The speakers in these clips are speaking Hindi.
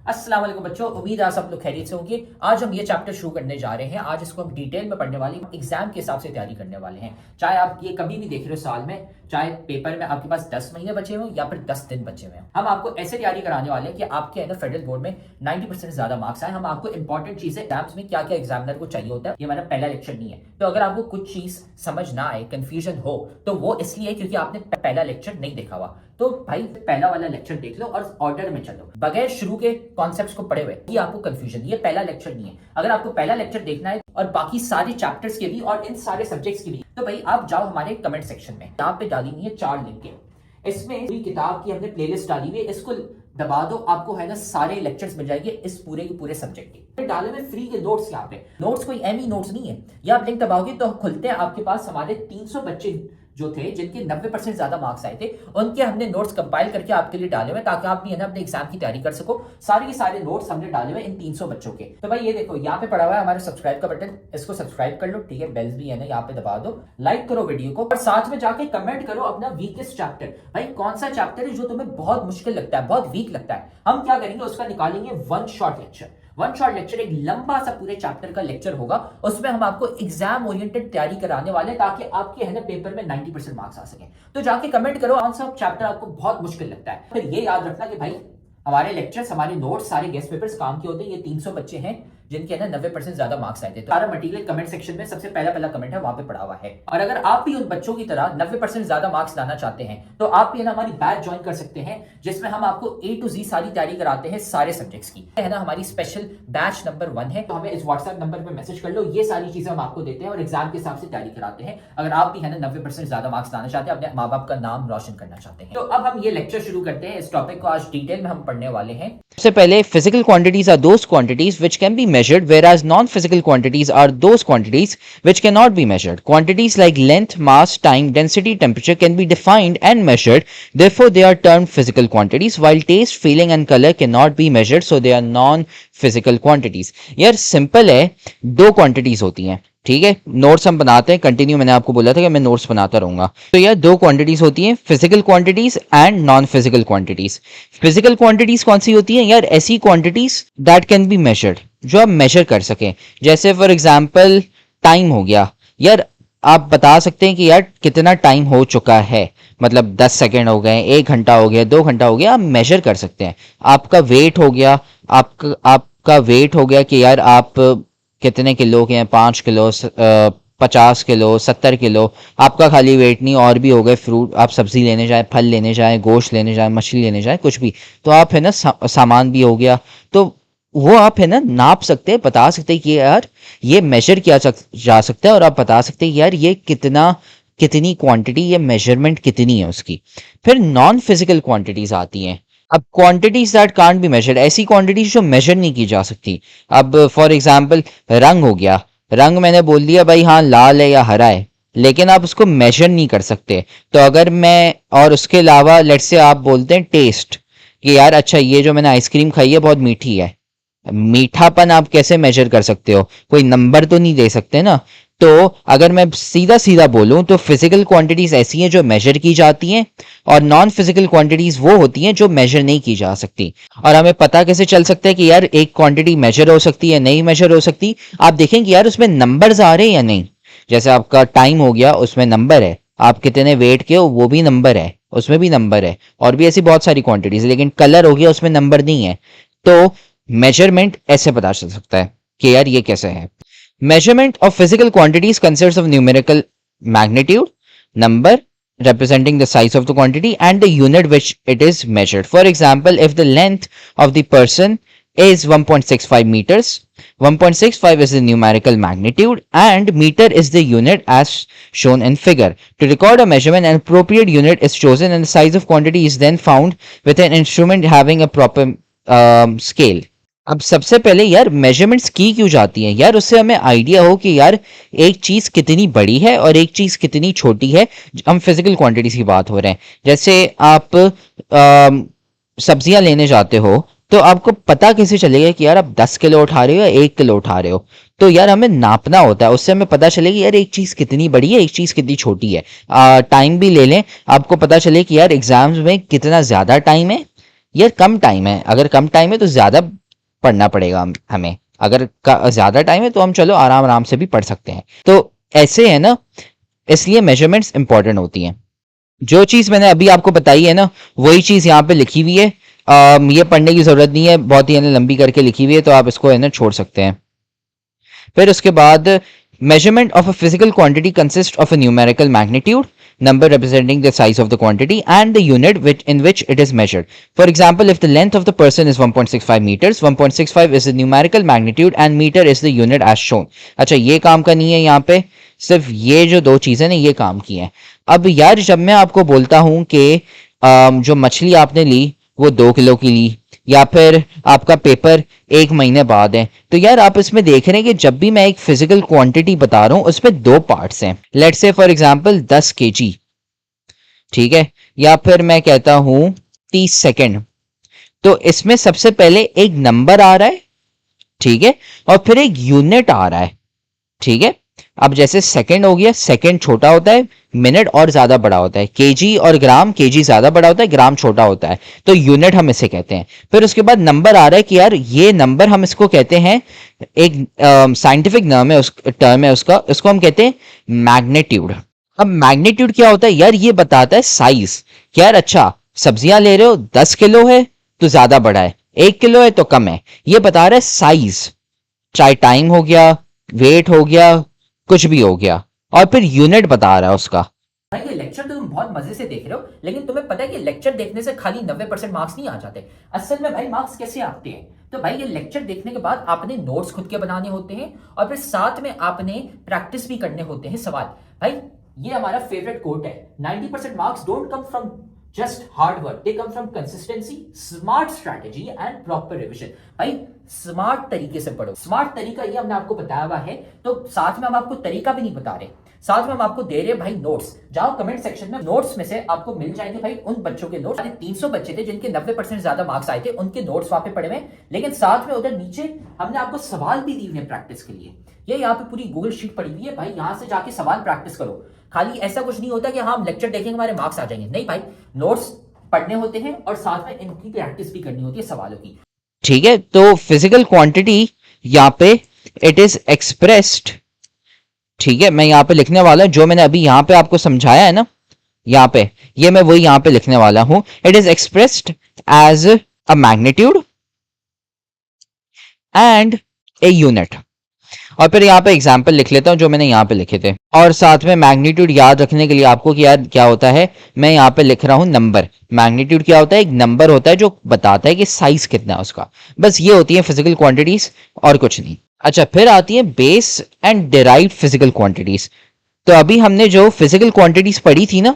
अस्सलाम वालेकुम बच्चों, उम्मीद है आप सब लोग खैरियत से होंगे। आज हम ये चैप्टर शुरू करने जा रहे हैं। आज इसको हम डिटेल में पढ़ने वाले हैं, एग्जाम के हिसाब से तैयारी करने वाले हैं। चाहे आप ये कभी भी देख रहे हो साल में, चाहे पेपर में आपके पास 10 महीने बचे हो या फिर 10 दिन बचे हुए हैं, हम आपको ऐसे तैयारी कराने वाले हैं कि आपके अंदर फेडरल बोर्ड में 90% से ज्यादा मार्क्स आए। हम आपको इंपॉर्टेंट चीजें एग्जाम्स में क्या क्या एग्जामिनर को चाहिए होता है, ये हमारा पहला लेक्चर नहीं है। तो अगर आपको कुछ चीज समझ ना आए, कंफ्यूजन हो, तो वो इसलिए क्योंकि आपने पहला लेक्चर नहीं देखा हुआ। तो भाई पहला वाला लेक्चर देख लो और ऑर्डर में चलो, बगैर शुरू के कॉन्सेप्ट्स को पढ़े हुए ये आपको कंफ्यूजन, ये पहला लेक्चर नहीं है। अगर आपको पहला लेक्चर देखना है और बाकी सारे चैप्टर्स के भी और इन सारे सब्जेक्ट्स के भी, तो भाई आप जाओ हमारे कमेंट सेक्शन में, यहाँ पे डाली हुई है 4 लिंकें। इसमें पूरी किताब की हमने प्लेलिस्ट डाली हुई है, इसको दबा दो, आपको है ना सारे लेक्चर्स मिल जाएंगे इस पूरे के पूरे सब्जेक्ट के। डाले हुए फ्री के नोट्स, यहाँ पे नोट्स कोई एम नोट्स नहीं है। ये आप लिंक दबाओगे तो खुलते हैं आपके पास हमारे 300 बच्चे जो थे जिनके 90% ज्यादा मार्क्स आए थे, उनके हमने नोट्स कंपाइल करके आपके लिए डाले हुए ताकि आप भी है ना अपने एग्जाम की तैयारी कर सको। सारे के सारे नोट्स हमने डाले हुए इन 300 बच्चों के। तो भाई ये देखो यहाँ पे पड़ा हुआ है हमारे सब्सक्राइब का बटन, इसको सब्सक्राइब कर लो, ठीक है। बेल्स भी है ना यहाँ पे दबा दो, लाइक करो वीडियो को और साथ में जाके कमेंट करो अपना वीकेस्ट चैप्टर। भाई कौन सा चैप्टर है जो तुम्हें बहुत मुश्किल लगता है, बहुत वीक लगता है, हम क्या करेंगे उसका निकालेंगे one shot lecture. One shot lecture एक लंबा सा पूरे चैप्टर का लेक्चर होगा, उसमें हम आपको एग्जाम ओरिएंटेड तैयारी कराने वाले ताकि आपके है ना पेपर में 90% मार्क्स आ सके। तो जाके कमेंट करो कौन सा चैप्टर आपको बहुत मुश्किल लगता है। फिर ये याद रखना कि भाई हमारे लेक्चर्स, हमारे नोट्स, सारे गेस्ट पेपर्स काम के होते हैं। ये 300 बच्चे हैं जिनके है ना 90% ज्यादा मार्क्स आए थे। तो सारा मटेरियल कमेंट सेक्शन में सबसे पहला कमेंट है वहां पे पड़ा हुआ है। और अगर आप भी उन बच्चों की तरह 90% ज्यादा मार्क्स लाना चाहते हैं तो आप भी है ना हमारी बैच ज्वाइन कर सकते हैं, जिसमें हम आपको A to Z सारी तैयारी कराते हैं सारे सब्जेक्ट्स की, है ना। हमारी स्पेशल बैच नंबर 1 है, तो हमें इस व्हाट्सएप नंबर पर मैसेज कर लो। ये सारी चीजें हम आपको देते हैं और एग्जाम के हिसाब से तैयारी कराते हैं। अगर आप भी है ना 90% ज्यादा मार्क्स लाना चाहते हैं, अपने माँ बाप का नाम रोशन करना चाहते हैं। तो अब हम ये लेक्चर शुरू करते हैं। इस टॉपिक को आज डिटेल में हम पढ़ने वाले हैं। सबसे पहले physical quantities are those quantities which can be measured, whereas non-physical quantities are those quantities which cannot be measured. Quantities like length, mass, time, density, temperature can be defined and measured, therefore they are termed physical quantities, while taste, feeling and color cannot be measured, so they are non-physical quantities. यार सिंपल है, दो क्वांटिटीज होती हैं, ठीक है। नोट्स हम बनाते हैं कंटिन्यू, मैंने आपको बोला था कि मैं नोट्स बनाता रहूंगा। तो यार दो क्वांटिटीज होती हैं, physical quantities and non physical quantities. Physical quantities कौन सी होती हैं यार? ऐसी quantities that can be measured, जो आप मेजर कर सकें। जैसे फॉर एग्जांपल टाइम हो गया, यार आप बता सकते हैं कि यार कितना टाइम हो चुका है, मतलब 10 सेकेंड हो गए, 1 घंटा हो गया, 2 घंटा हो गया, आप मेजर कर सकते हैं। आपका वेट हो गया, आपका वेट हो गया कि यार आप कितने किलो के हैं, 5 किलो, 50 किलो, 70 किलो। आपका खाली वेट नहीं, और भी हो गए फ्रूट, आप सब्जी लेने जाए, फल लेने जाए, गोश्त लेने जाए, मछली लेने जाए, कुछ भी, तो आप है ना सामान भी हो गया, तो वो आप है ना नाप सकते हैं, बता सकते हैं कि यार ये मेजर किया जा सकता है, और आप बता सकते हैं यार ये कितनी क्वांटिटी, ये मेजरमेंट कितनी है उसकी। फिर नॉन फिजिकल क्वांटिटीज आती हैं। अब quantities that can't be measured, ऐसी क्वांटिटीज जो मेजर नहीं की जा सकती। अब फॉर एग्जांपल रंग हो गया, रंग मैंने बोल दिया भाई हाँ लाल है या हरा है, लेकिन आप उसको मेजर नहीं कर सकते। तो अगर मैं, और उसके अलावा लेट्स से आप बोलते हैं टेस्ट, कि यार अच्छा ये जो मैंने आइसक्रीम खाई है बहुत मीठी है, मीठापन आप कैसे मेजर कर सकते हो? कोई नंबर तो नहीं दे सकते ना। तो अगर मैं सीधा बोलूं तो फिजिकल क्वांटिटीज ऐसी हैं जो मेजर की जाती हैं, और नॉन फिजिकल क्वांटिटीज वो होती हैं जो मेजर नहीं की जा सकती। और हमें पता कैसे चल सकता है कि यार एक क्वांटिटी मेजर हो सकती है, नहीं मेजर हो सकती? आप देखें कि यार उसमें नंबर्स आ रहे हैं या नहीं। जैसे आपका टाइम हो गया, उसमें नंबर है, आप कितने वेट के हो वो भी नंबर है, उसमें भी नंबर है, और भी ऐसी बहुत सारी क्वांटिटीज। लेकिन कलर हो गया, उसमें नंबर नहीं है। तो मेजरमेंट ऐसे पता चल सकता है कि यार ये कैसे है। Measurement of physical quantities consists of numerical magnitude, number representing the size of the quantity, and the unit which it is measured. For example, if the length of the person is 1.65 meters, 1.65 is the numerical magnitude and meter is the unit as shown in figure. To record a measurement, an appropriate unit is chosen and the size of quantity is then found with an instrument having a proper scale. अब सबसे पहले यार मेजरमेंट्स की क्यों जाती हैं यार? उससे हमें आइडिया हो कि यार एक चीज कितनी बड़ी है और एक चीज कितनी छोटी है। हम फिजिकल क्वांटिटीज की बात हो रहे हैं। जैसे आप सब्जियां लेने जाते हो, तो आपको पता कैसे चलेगा कि यार आप 10 किलो उठा रहे हो या 1 किलो उठा रहे हो? तो यार हमें नापना होता है, उससे हमें पता चले कि यार एक चीज कितनी बड़ी है, एक चीज कितनी छोटी है। टाइम भी ले लें, आपको पता चले कि यार एग्जाम्स में कितना ज्यादा टाइम है यार कम टाइम है, अगर कम टाइम है तो ज़्यादा पढ़ना पड़ेगा हमें, अगर ज़्यादा टाइम है तो हम चलो आराम आराम से भी पढ़ सकते हैं। तो ऐसे है ना, इसलिए मेजरमेंट्स इंपॉर्टेंट होती हैं। जो चीज़ मैंने अभी आपको बताई है ना, वही चीज़ यहाँ पे लिखी हुई है। ये पढ़ने की ज़रूरत नहीं है, बहुत ही है ना लंबी करके लिखी हुई है, तो आप इसको है ना छोड़ सकते हैं। फिर उसके बाद measurement of a physical quantity consists of a numerical magnitude, number representing the size of the quantity, and the unit in which it is measured. For example, if the length of the person is 1.65 meters, 1.65 is the numerical magnitude and meter is the unit as shown. अच्छा, ये काम का नहीं है यहाँ पे, सिर्फ ये जो दो चीजें ना ये काम की हैं। अब यार जब मैं आपको बोलता हूँ कि जो मछली आपने ली वो 2 किलो की ली, या फिर आपका पेपर 1 महीने बाद है, तो यार आप इसमें देख रहे हैं कि जब भी मैं एक फिजिकल क्वांटिटी बता रहा हूं उसमें 2 पार्ट्स हैं। Let's say for example 10 KG, ठीक है, या फिर मैं कहता हूं 30 सेकंड, तो इसमें सबसे पहले एक नंबर आ रहा है, ठीक है, और फिर एक यूनिट आ रहा है, ठीक है। अब जैसे सेकंड हो गया, सेकंड छोटा होता है, मिनट और ज्यादा बड़ा होता है, केजी और ग्राम, केजी ज्यादा बड़ा होता है, ग्राम छोटा होता है, तो यूनिट हम इसे कहते हैं। फिर उसके बाद नंबर आ रहा है कि यार ये नंबर हम इसको कहते हैं, एक साइंटिफिक नाम है, उस टर्म है उसका, इसको हम कहते हैं मैग्नीट्यूड। अब मैग्नीट्यूड क्या होता है यार, ये बताता है साइज, कि यार अच्छा सब्जियां ले रहे हो 10 किलो है तो ज्यादा बड़ा है, 1 किलो है तो कम है, ये बता रहा है साइज। चाहे टाइम हो गया, वेट हो गया, कुछ भी हो गया, और फिर यूनिट बता रहा है उसका। भाई ये लेक्चर तो तुम बहुत मजे से देख रहे हो, लेकिन तुम्हें पता है कि लेक्चर देखने से खाली 90% मार्क्स नहीं आ जाते। असल में भाई मार्क्स कैसे आते हैं, तो भाई ये लेक्चर देखने के बाद आपने नोट्स खुद के बनाने होते हैं और फिर साथ में आपने प्रैक्टिस भी करने होते हैं सवाल। भाई ये हमारा फेवरेट कोट है, 90% marks don't come from just hard work, they come from consistency, smart strategy and proper revision. भाई स्मार्ट तरीके से पढ़ो, स्मार्ट तरीका ये हमने आपको बताया हुआ है, तो साथ में हम आपको तरीका भी नहीं बता रहे, साथ में हम आपको दे रहे हैं भाई नोट्स। जाओ कमेंट सेक्शन में, नोट्स में से आपको मिल जाएंगे भाई उन बच्चों के नोट्स, 300 बच्चे थे जिनके 90% ज्यादा मार्क्स आए थे, उनके नोट्स वहां पे पड़े हुए, लेकिन साथ में उधर नीचे हमने आपको सवाल भी दिए हुए प्रैक्टिस के लिए। ये यहाँ पे पूरी गूगल शीट पड़ी हुई है भाई, यहाँ से जाके सवाल प्रैक्टिस करो। खाली ऐसा कुछ नहीं होता कि हाँ हम लेक्चर देखेंगे हमारे मार्क्स आ जाएंगे, नहीं भाई, नोट्स पढ़ने होते हैं और साथ में इनकी प्रैक्टिस भी करनी होती है सवालों की। ठीक है, तो फिजिकल क्वांटिटी यहाँ पे इट इज एक्सप्रेस्ड, ठीक है, मैं यहाँ पे लिखने वाला जो मैंने अभी यहाँ पे आपको समझाया है ना, यहाँ पे ये मैं वही यहाँ पे लिखने वाला हूं। It is expressed as a magnitude and a unit. और फिर यहाँ पे एग्जाम्पल लिख लेता हूं जो मैंने यहाँ पे लिखे थे, और साथ में मैग्नीट्यूड याद रखने के लिए आपको कि यार क्या होता है, मैं यहाँ पे लिख रहा हूं नंबर। मैग्नीट्यूड क्या होता है, एक नंबर होता है जो बताता है कि साइज कितना है उसका। बस ये होती है फिजिकल क्वांटिटीज और कुछ नहीं। अच्छा, फिर आती है base and derived physical quantities. तो अभी हमने जो फिजिकल क्वांटिटीज पढ़ी थी ना,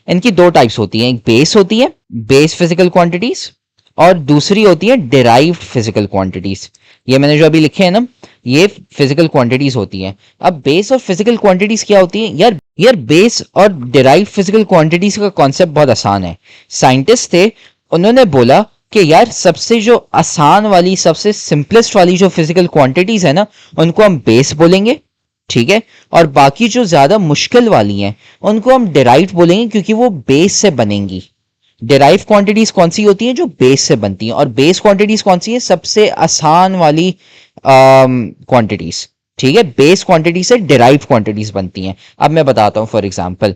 इनकी 2 टाइप्स होती हैं, एक बेस होती है, बेस फिजिकल क्वांटिटीज, और दूसरी होती है डिराइव्ड फिजिकल क्वांटिटीज। ये मैंने जो अभी लिखे हैं ना, ये फिजिकल क्वांटिटीज होती हैं। अब बेस और फिजिकल क्वांटिटीज क्या होती हैं यार बेस और डिराइव्ड फिजिकल क्वांटिटीज का कॉन्सेप्ट बहुत आसान है। साइंटिस्ट थे, उन्होंने बोला कि यार सबसे जो आसान वाली, सबसे सिंपलेस्ट वाली जो फिजिकल क्वांटिटीज है ना, उनको हम बेस बोलेंगे, ठीक है, और बाकी जो ज्यादा मुश्किल वाली हैं उनको हम डिराइव्ड बोलेंगे, क्योंकि वो बेस से बनेंगी। डिराइव क्वांटिटीज कौन सी होती हैं, जो बेस से बनती हैं, और बेस क्वांटिटीज कौन सी है, सबसे आसान वाली क्वांटिटीज, ठीक है। बेस क्वांटिटी से डिराइव क्वांटिटीज बनती हैं। अब मैं बताता हूं, फॉर एग्जांपल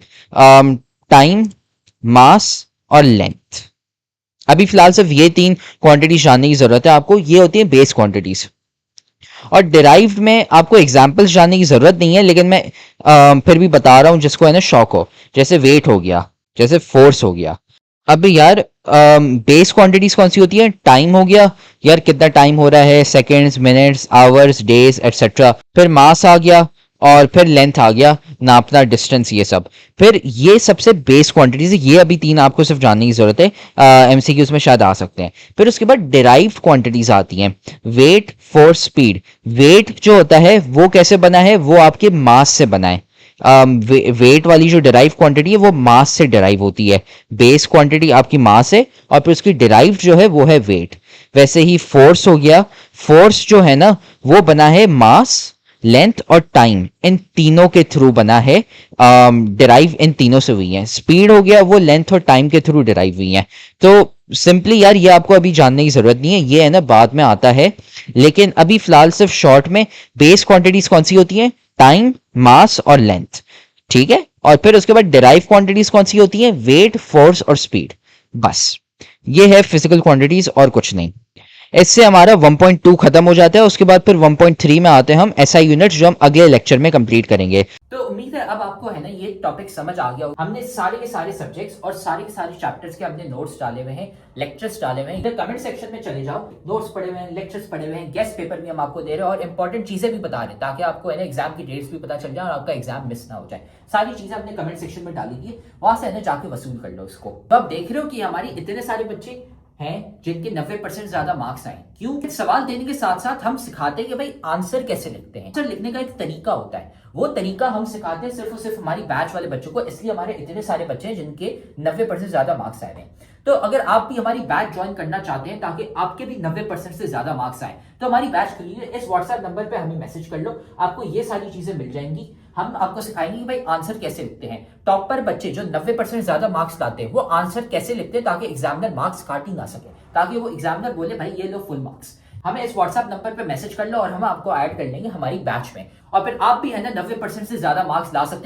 टाइम, मास और लेंथ। अभी फिलहाल सिर्फ ये 3 क्वांटिटीज जानने की जरूरत है आपको, ये होती है बेस क्वांटिटीज। और डिराइव्ड में आपको एग्जाम्पल्स जानने की जरूरत नहीं है, लेकिन मैं फिर भी बता रहा हूं जिसको है ना शौक हो, जैसे वेट हो गया, जैसे फोर्स हो गया। अब यार बेस क्वांटिटीज कौन सी होती है, टाइम हो गया, यार कितना टाइम हो रहा है, seconds, minutes, hours, days etcetera. फिर मास आ गया, और फिर लेंथ आ गया, नापना, डिस्टेंस, ये सब। फिर ये सबसे बेस क्वांटिटीज है, ये अभी 3 आपको सिर्फ जानने की जरूरत है, एमसीक्यूज में शायद आ सकते हैं। फिर उसके बाद डिराइव्ड क्वांटिटीज आती हैं, वेट, फोर्स, स्पीड। वेट जो होता है वो कैसे बना है, वो आपके मास से बना है। वेट वाली जो डिराइव क्वांटिटी है वो मास से डिराइव होती है। बेस क्वांटिटी आपकी मास है, और फिर उसकी डिराइव जो है वो है वेट। वैसे ही फोर्स हो गया, फोर्स जो है ना वो बना है मास, लेंथ और टाइम, इन तीनों के थ्रू बना है, डिराइव इन तीनों से हुई है। स्पीड हो गया, वो लेंथ और टाइम के थ्रू डिराइव हुई है। तो सिंपली यार ये आपको अभी जानने की जरूरत नहीं है, ये है ना बाद में आता है, लेकिन अभी फिलहाल सिर्फ शॉर्ट में बेस क्वांटिटीज कौन सी होती हैं? टाइम, मास और लेंथ, ठीक है। और फिर उसके बाद डिराइव क्वांटिटीज कौन सी होती हैं? वेट, फोर्स और स्पीड। बस ये है फिजिकल क्वांटिटीज और कुछ नहीं। इससे हमारा 1.2 खत्म हो जाता है, उसके बाद फिर 1.3 में आते हैं हम एसआई यूनिट्स, जो हम अगले लेक्चर में कंप्लीट करेंगे। तो उम्मीद है अब आपको है ना ये टॉपिक समझ आ गया। हमने सारे के सारे सब्जेक्ट्स और सारे के सारे चैप्टर्स के हमने नोट्स डाले हुए हैं, लेक्चर्स डाले हुए हैं। इधर कमेंट सेक्शन में चले जाओ, नोट्स पढ़े हुए हैं, लेक्चर्स पढ़े हुए हैं, गेस्ट पेपर भी हम आपको दे रहे हैं और इंपॉर्टेंट चीजें भी बता रहे हैं, ताकि आपको है ना एग्जाम की डेट्स भी पता चल जाए और आपका एग्जाम मिस ना हो जाए। सारी चीजें हमने कमेंट सेक्शन में डाली थी, वहां से है ना जाके वसूल कर लो इसको। तो आप देख रहे हो कि हमारी इतने सारे बच्चे हैं जिनके 90% ज्यादा मार्क्स आए। क्यों? सवाल देने के साथ साथ हम सिखाते हैं कि भाई आंसर कैसे लिखते हैं। आंसर लिखने का एक तरीका होता है, वो तरीका हम सिखाते हैं सिर्फ और सिर्फ हमारी बैच वाले बच्चों को, इसलिए हमारे इतने सारे बच्चे हैं जिनके 90% ज्यादा मार्क्स आए हैं। तो अगर आप भी हमारी बैच ज्वाइन करना चाहते हैं ताकि आपके भी 90% से ज्यादा मार्क्स आए, तो हमारी बैच खुली है। इस व्हाट्सएप नंबर पे हमें मैसेज कर लो, आपको ये सारी चीजें मिल जाएंगी। हम आपको सिखाएंगे कि भाई आंसर कैसे लिखते हैं। टॉपर बच्चे जो 90% ज्यादा मार्क्स लाते हैं वो आंसर कैसे लिखते हैं, ताकि एग्जामिनर मार्क्स काट ही ना सके, ताकि वो एग्जामिनर बोले भाई ये लो फुल मार्क्स। हमें इस व्हाट्सएप नंबर पे मैसेज कर लो और हम आपको ऐड कर लेंगे हमारी बैच में, और फिर आप भी है ना 90% से ज्यादा मार्क्स ला सकते हैं।